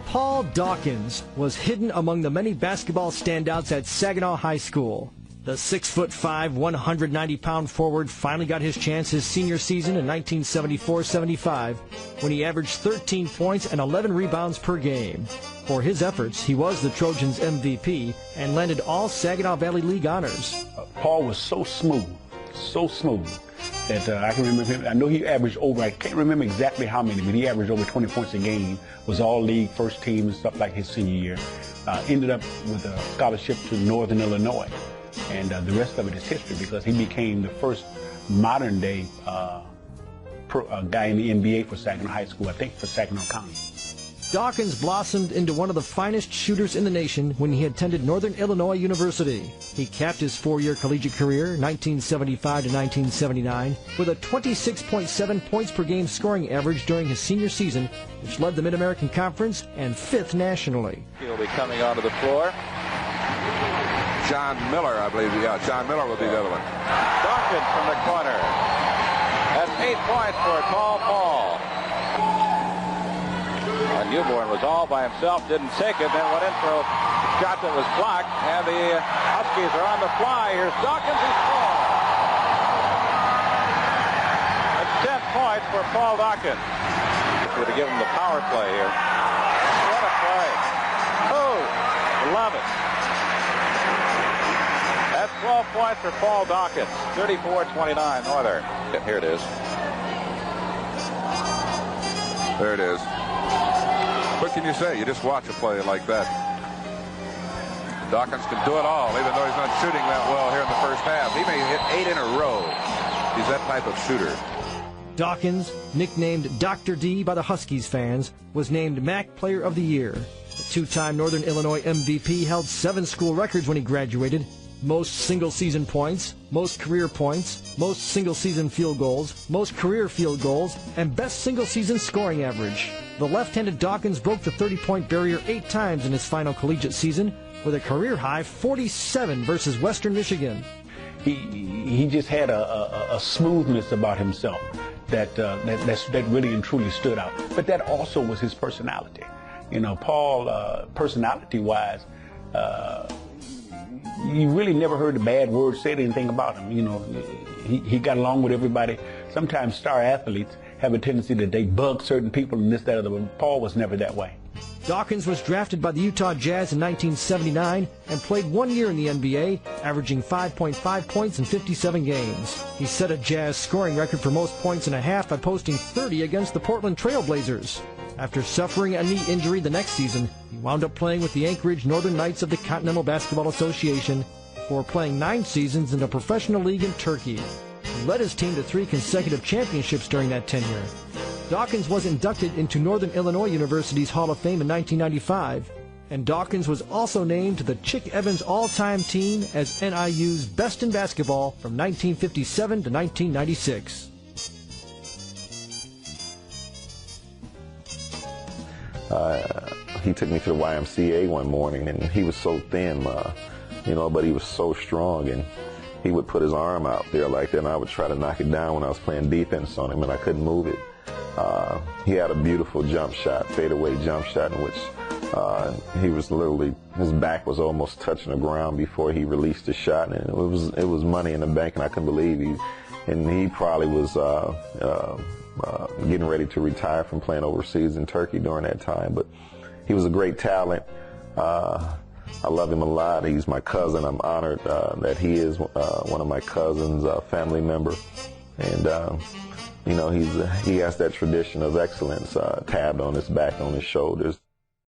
Paul Dawkins was hidden among the many basketball standouts at Saginaw High School. The 6'5", 190-pound forward finally got his chance his senior season in 1974-75 when he averaged 13 points and 11 rebounds per game. For his efforts, he was the Trojans MVP and landed All-Saginaw Valley League honors. Paul was so smooth that I can remember him. I know he averaged over, I can't remember exactly how many, but he averaged over 20 points a game, was all-league first team and stuff like his senior year. Ended up with a scholarship to Northern Illinois. And the rest of it is history because he became the first modern-day guy in the NBA for Saginaw High School, I think for Saginaw County. Dawkins blossomed into one of the finest shooters in the nation when he attended Northern Illinois University. He capped his four-year collegiate career, 1975 to 1979, with a 26.7 points per game scoring average during his senior season, which led the Mid-American Conference and 5th nationally. He'll be coming onto the floor. John Miller, I believe. Yeah, John Miller will be the other one. Dawkins from the corner. That's 8 points for tall Paul. And Newborn was all by himself, didn't take it, then went in for a shot that was blocked, and the Huskies are on the fly. Here's Dawkins, he scores. That's 10 points for Paul Dawkins. We're to give him the power play here. What a play. Oh, love it. That's 12 points for Paul Dawkins. 34-29 Northern. Here it is. There it is. What can you say? You just watch a play like that. Dawkins can do it all, even though he's not shooting that well here in the first half. He may hit 8 in a row. He's that type of shooter. Dawkins, nicknamed Dr. D by the Huskies fans, was named MAC Player of the Year. The two-time Northern Illinois MVP held 7 school records when he graduated. Most single-season points, most career points, most single-season field goals, most career field goals, and best single-season scoring average. The left-handed Dawkins broke the 30-point barrier 8 times in his final collegiate season, with a career-high 47 versus Western Michigan. He just had a smoothness about himself that really and truly stood out. But that also was his personality. You know, Paul, personality-wise, you really never heard a bad word said anything about him. You know, he got along with everybody. Sometimes star athletes have a tendency that they bug certain people and this, that, or the other. Paul was never that way. Dawkins was drafted by the Utah Jazz in 1979 and played 1 year in the NBA, averaging 5.5 points in 57 games. He set a Jazz scoring record for most points in a half by posting 30 against the Portland Trail Blazers. After suffering a knee injury the next season, he wound up playing with the Anchorage Northern Knights of the Continental Basketball Association before playing 9 seasons in a professional league in Turkey. He led his team to 3 consecutive championships during that tenure. Dawkins was inducted into Northern Illinois University's Hall of Fame in 1995, and Dawkins was also named to the Chick Evans all-time team as NIU's best in basketball from 1957 to 1996. He took me to the YMCA one morning, and he was so thin, but he was so strong, and he would put his arm out there like that, and I would try to knock it down when I was playing defense on him, and I couldn't move it. He had a beautiful jump shot, fadeaway jump shot, in which he was literally, his back was almost touching the ground before he released the shot, and it was money in the bank, and I couldn't believe he probably was getting ready to retire from playing overseas in Turkey during that time. But he was a great talent. I love him a lot. He's my cousin. I'm honored that he is one of my cousins, family member. And, he has that tradition of excellence tabbed on his back, on his shoulders.